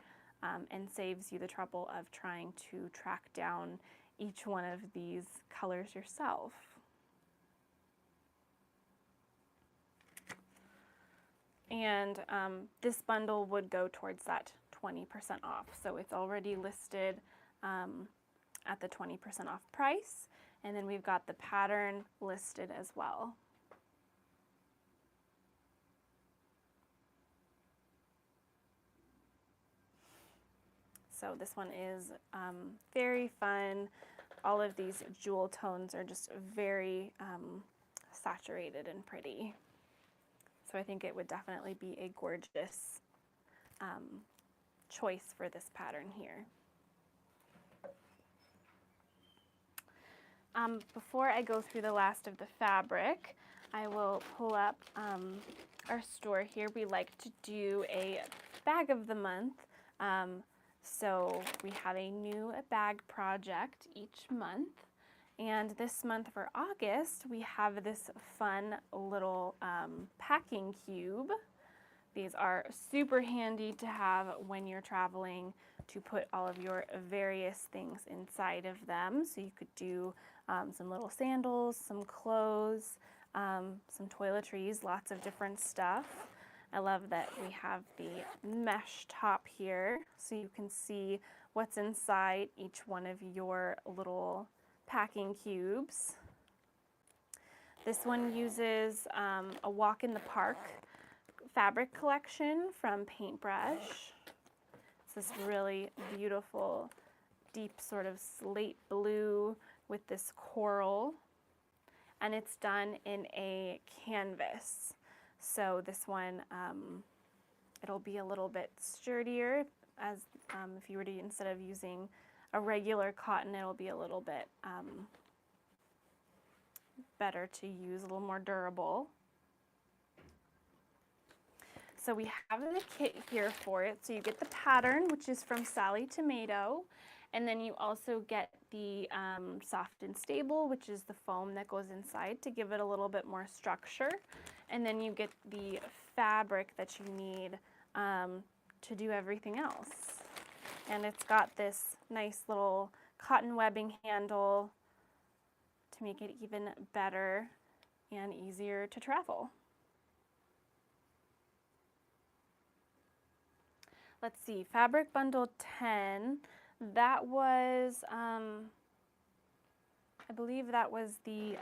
and saves you the trouble of trying to track down each one of these colors yourself. And this bundle would go towards that 20% off. So it's already listed at the 20% off price. And then we've got the pattern listed as well. So this one is very fun. All of these jewel tones are just very saturated and pretty. So I think it would definitely be a gorgeous choice for this pattern here. Before I go through the last of the fabric, I will pull up our store here. We like to do a bag of the month. So we have a new bag project each month. And this month for August, we have this fun little packing cube. These are super handy to have when you're traveling to put all of your various things inside of them. So you could do some little sandals, some clothes, some toiletries, lots of different stuff. I love that we have the mesh top here so you can see what's inside each one of your little packing cubes. This one uses a walk in the park fabric collection from Paintbrush. It's this really beautiful deep sort of slate blue with this coral, and it's done in a canvas. So this one, it'll be a little bit sturdier, as if you were to, instead of using a regular cotton, it'll be a little bit better to use, a little more durable. So we have the kit here for it. So you get the pattern, which is from Sally Tomato, and then you also get the Soft and Stable, which is the foam that goes inside to give it a little bit more structure. And then you get the fabric that you need to do everything else. And it's got this nice little cotton webbing handle to make it even better and easier to travel. Let's see, fabric bundle 10, that was, I believe that was the,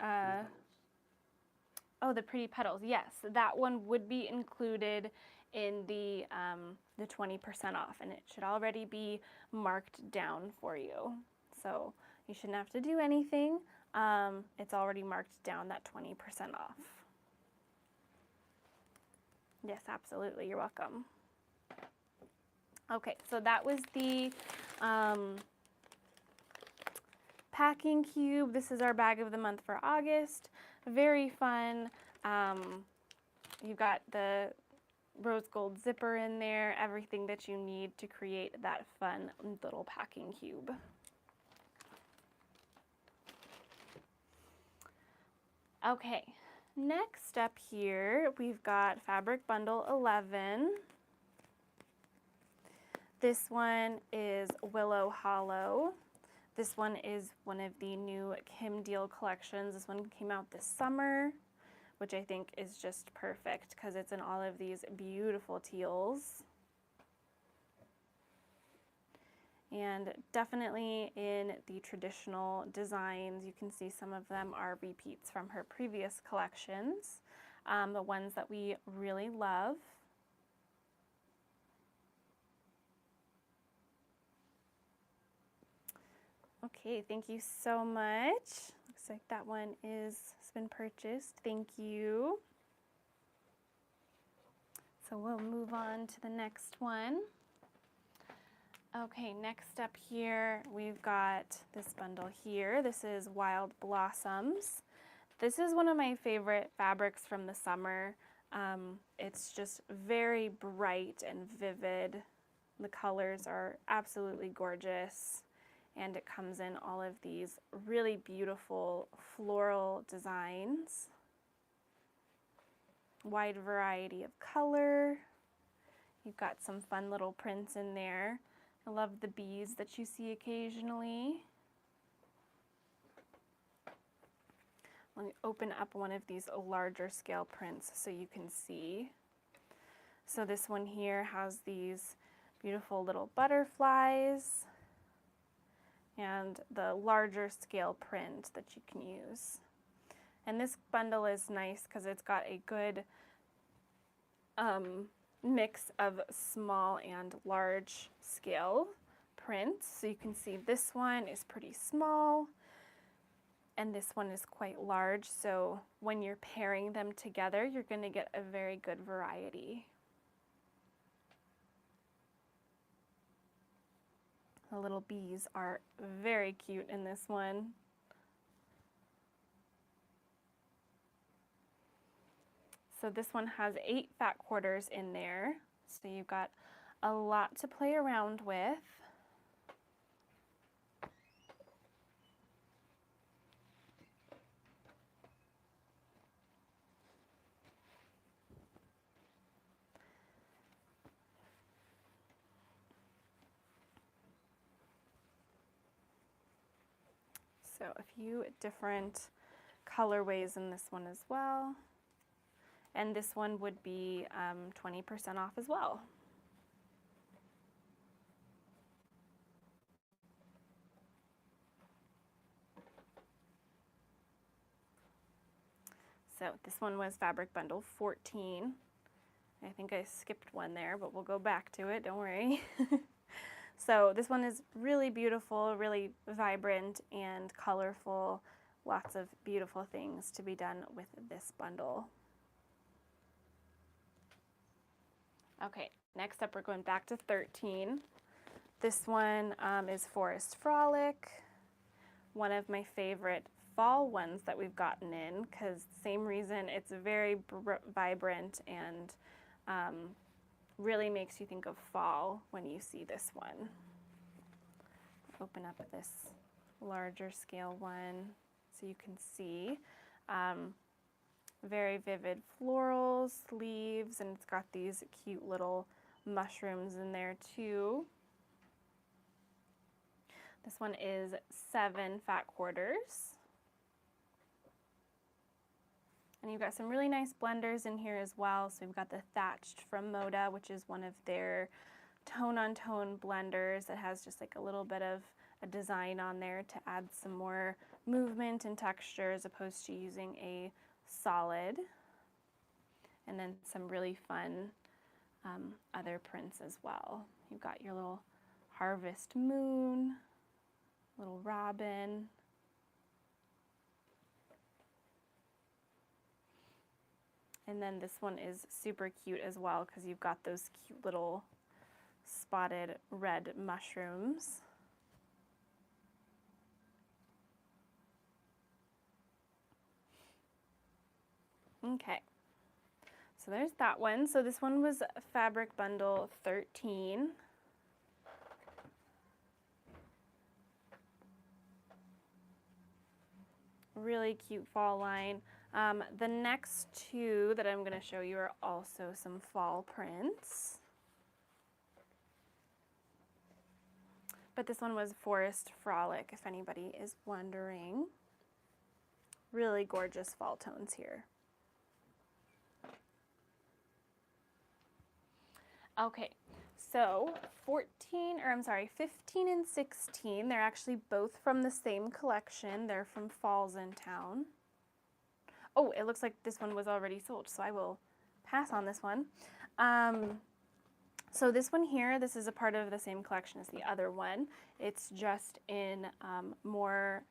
oh, the Pretty Petals, yes, that one would be included in the 20% off, and it should already be marked down for you. So you shouldn't have to do anything. It's already marked down, that 20% off. Yes, absolutely, you're welcome. Okay, so that was the packing cube. This is our bag of the month for August. Very fun. You've got the rose gold zipper in there, everything that you need to create that fun little packing cube. Okay, next up here, we've got fabric bundle 11. This one is Willow Hollow. This one is one of the new Kim Deal collections. This one came out this summer, which I think is just perfect because it's in all of these beautiful teals. And definitely in the traditional designs, you can see some of them are repeats from her previous collections, the ones that we really love. Okay, thank you so much. Looks like that one has been purchased. Thank you. So we'll move on to the next one. Okay, next up here, we've got this bundle here. This is Wild Blossoms. This is one of my favorite fabrics from the summer. It's just very bright and vivid. The colors are absolutely gorgeous. And it comes in all of these really beautiful floral designs. Wide variety of color. You've got some fun little prints in there. I love the bees that you see occasionally. Let me open up one of these larger scale prints so you can see. So this one here has these beautiful little butterflies and the larger scale print that you can use. And this bundle is nice because it's got a good mix of small and large scale prints. So you can see this one is pretty small and this one is quite large. So when you're pairing them together, you're going to get a very good variety. The little bees are very cute in this one. So this one has 8 fat quarters in there. So you've got a lot to play around with. So a few different colorways in this one as well. And this one would be 20% off as well. So this one was fabric bundle 14. I think I skipped one there, but we'll go back to it, don't worry. So this one is really beautiful, really vibrant and colorful. Lots of beautiful things to be done with this bundle. Okay, next up we're going back to 13. This one is Forest Frolic, one of my favorite fall ones that we've gotten in, because same reason, it's very vibrant and really makes you think of fall when you see this one. Open up this larger scale one so you can see. Very vivid florals, leaves, and it's got these cute little mushrooms in there too. This one is 7 fat quarters. And you've got some really nice blenders in here as well. So we've got the Thatched from Moda, which is one of their tone-on-tone blenders that has just like a little bit of a design on there to add some more movement and texture as opposed to using a solid. And then some really fun other prints as well. You've got your little Harvest Moon, little robin. And then this one is super cute as well because you've got those cute little spotted red mushrooms. Okay, so there's that one. So this one was Fabric Bundle 13. Really cute fall line. The next two that I'm going to show you are also some fall prints. But this one was Forest Frolic, if anybody is wondering. Really gorgeous fall tones here. Okay, so 15 and 16, they're actually both from the same collection. They're from Falls in Town. Oh, it looks like this one was already sold, so I will pass on this one. So this one here, this is a part of the same collection as the other one. It's just in more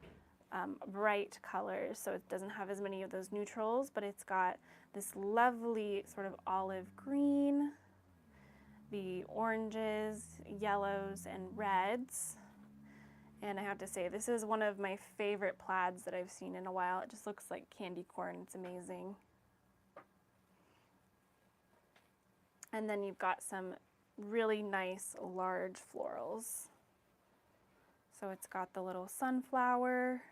bright colors, so it doesn't have as many of those neutrals, but it's got this lovely sort of olive green, the oranges, yellows, and reds. And I have to say, this is one of my favorite plaids that I've seen in a while. It just looks like candy corn. It's amazing. And then you've got some really nice large florals. So it's got the little sunflower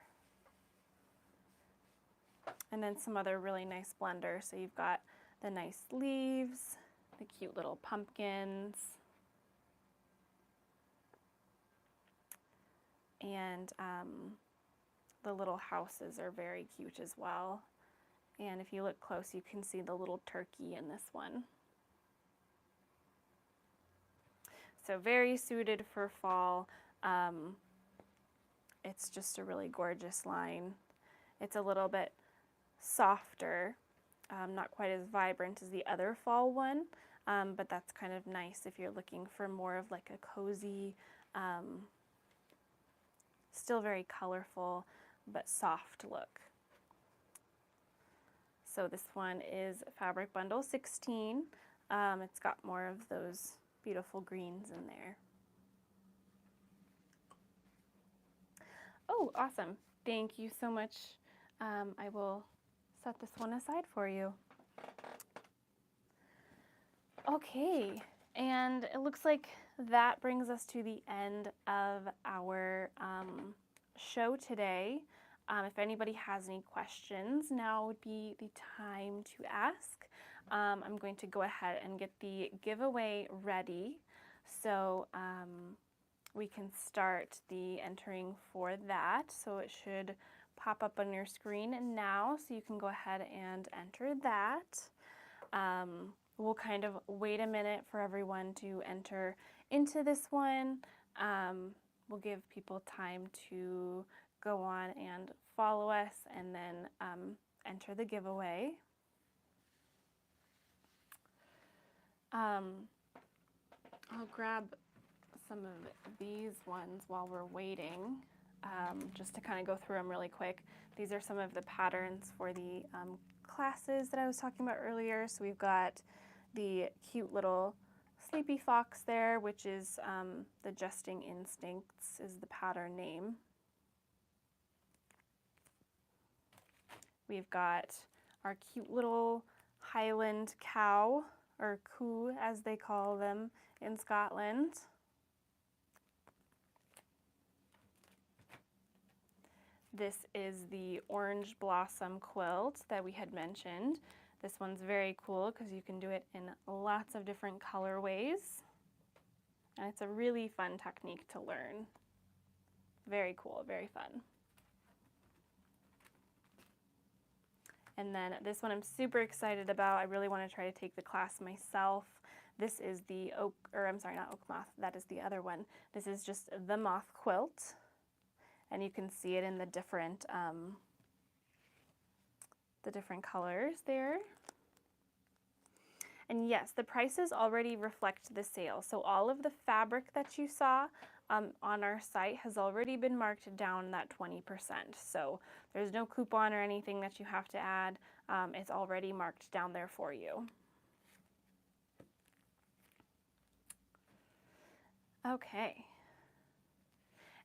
and then some other really nice blenders. So you've got the nice leaves, the cute little pumpkins, and the little houses are very cute as well. And if you look close, you can see the little turkey in this one. So very suited for fall. It's just a really gorgeous line. It's a little bit softer, not quite as vibrant as the other fall one, but that's kind of nice if you're looking for more of like a cozy, still very colorful, but soft look. So this one is Fabric Bundle 16. It's got more of those beautiful greens in there. Oh, awesome. Thank you so much. I will set this one aside for you. Okay, and it looks like that brings us to the end of our show today. If anybody has any questions, now would be the time to ask. I'm going to go ahead and get the giveaway ready so we can start the entering for that. So it should pop up on your screen now, so you can go ahead and enter that. We'll kind of wait a minute for everyone to enter into this one. We'll give people time to go on and follow us and then enter the giveaway. I'll grab some of these ones while we're waiting, just to kind of go through them really quick. These are some of the patterns for the classes that I was talking about earlier. So we've got the cute little sleepy fox there, which is the Jesting Instincts is the pattern name. We've got our cute little Highland cow, or coo as they call them in Scotland. This is the orange blossom quilt that we had mentioned. This one's very cool because you can do it in lots of different colorways. And it's a really fun technique to learn. Very cool, very fun. And then this one I'm super excited about. I really want to try to take the class myself. This is the oak, or I'm sorry, not oak moth, that is the other one. This is just the moth quilt. And you can see it in the different colors there. And yes, the prices already reflect the sale. So all of the fabric that you saw on our site has already been marked down that 20%. So there's no coupon or anything that you have to add. It's already marked down there for you. Okay.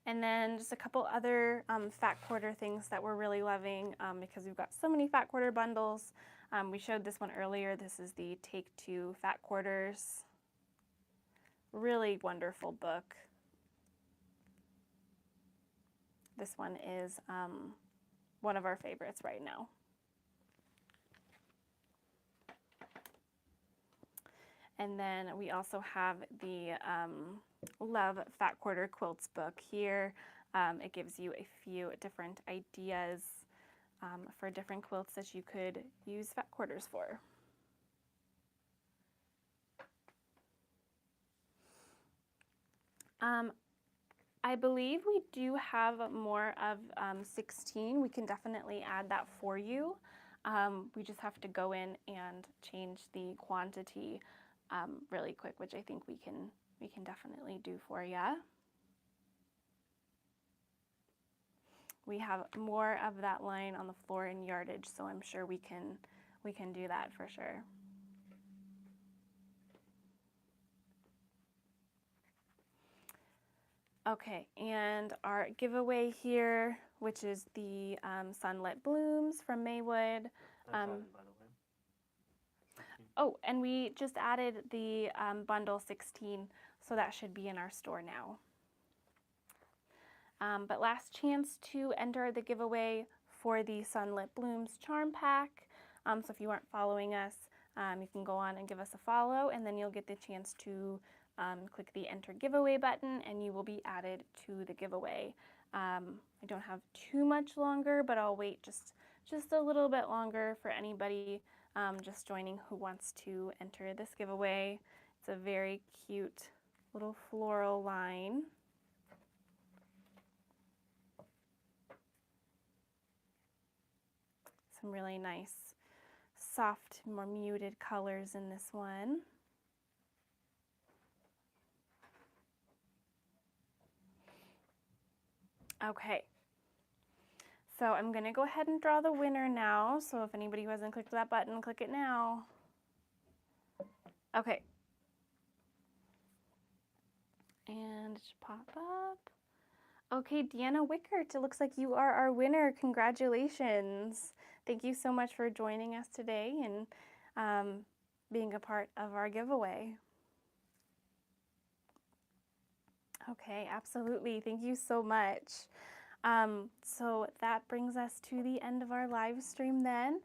And then just a couple other fat quarter things that we're really loving because we've got so many fat quarter bundles. We showed this one earlier. This is the Take Two Fat Quarters. Really wonderful book. This one is one of our favorites right now. And then we also have the Love Fat Quarter Quilts book here. It gives you a few different ideas for different quilts that you could use fat quarters for. I believe we do have more of 16. We can definitely add that for you. We just have to go in and change the quantity really quick, which I think we can definitely do for you. We have more of that line on the floor in yardage, so I'm sure we can do that for sure. Okay, and our giveaway here, which is the Sunlit Blooms from Maywood. By the way. Oh, and we just added the bundle 16, so that should be in our store now. But last chance to enter the giveaway for the Sunlit Blooms Charm Pack. So if you aren't following us, you can go on and give us a follow, and then you'll get the chance to click the Enter Giveaway button, and you will be added to the giveaway. I don't have too much longer, but I'll wait just a little bit longer for anybody just joining who wants to enter this giveaway. It's a very cute little floral line. Some really nice, soft, more muted colors in this one. Okay, so I'm going to go ahead and draw the winner now. So if anybody who hasn't clicked that button, click it now. Okay. And it should pop up. Okay, Deanna Wickert, it looks like you are our winner. Congratulations. Thank you so much for joining us today and being a part of our giveaway. Okay, absolutely. Thank you so much. So that brings us to the end of our live stream then.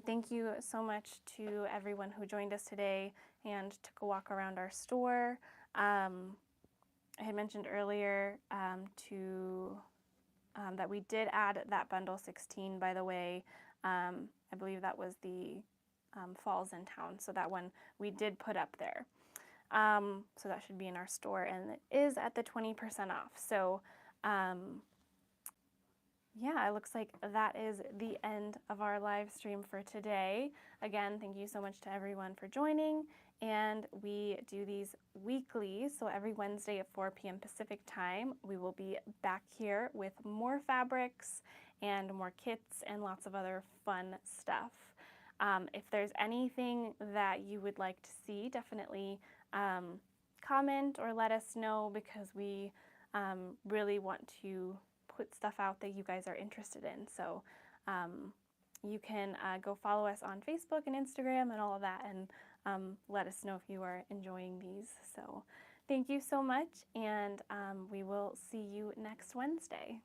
Thank you so much to everyone who joined us today and took a walk around our store. I had mentioned earlier that we did add that bundle 16, by the way. I believe that was the Falls in Town, so that one we did put up there. So that should be in our store, and it is at the 20% off. So yeah, it looks like that is the end of our live stream for today. Again, thank you so much to everyone for joining, and we do these weekly. So every Wednesday at 4 p.m. Pacific time, we will be back here with more fabrics and more kits and lots of other fun stuff. If there's anything that you would like to see, definitely comment or let us know, because we really want to put stuff out that you guys are interested in. So you can go follow us on Facebook and Instagram and all of that, and let us know if you are enjoying these. So thank you so much, and we will see you next Wednesday.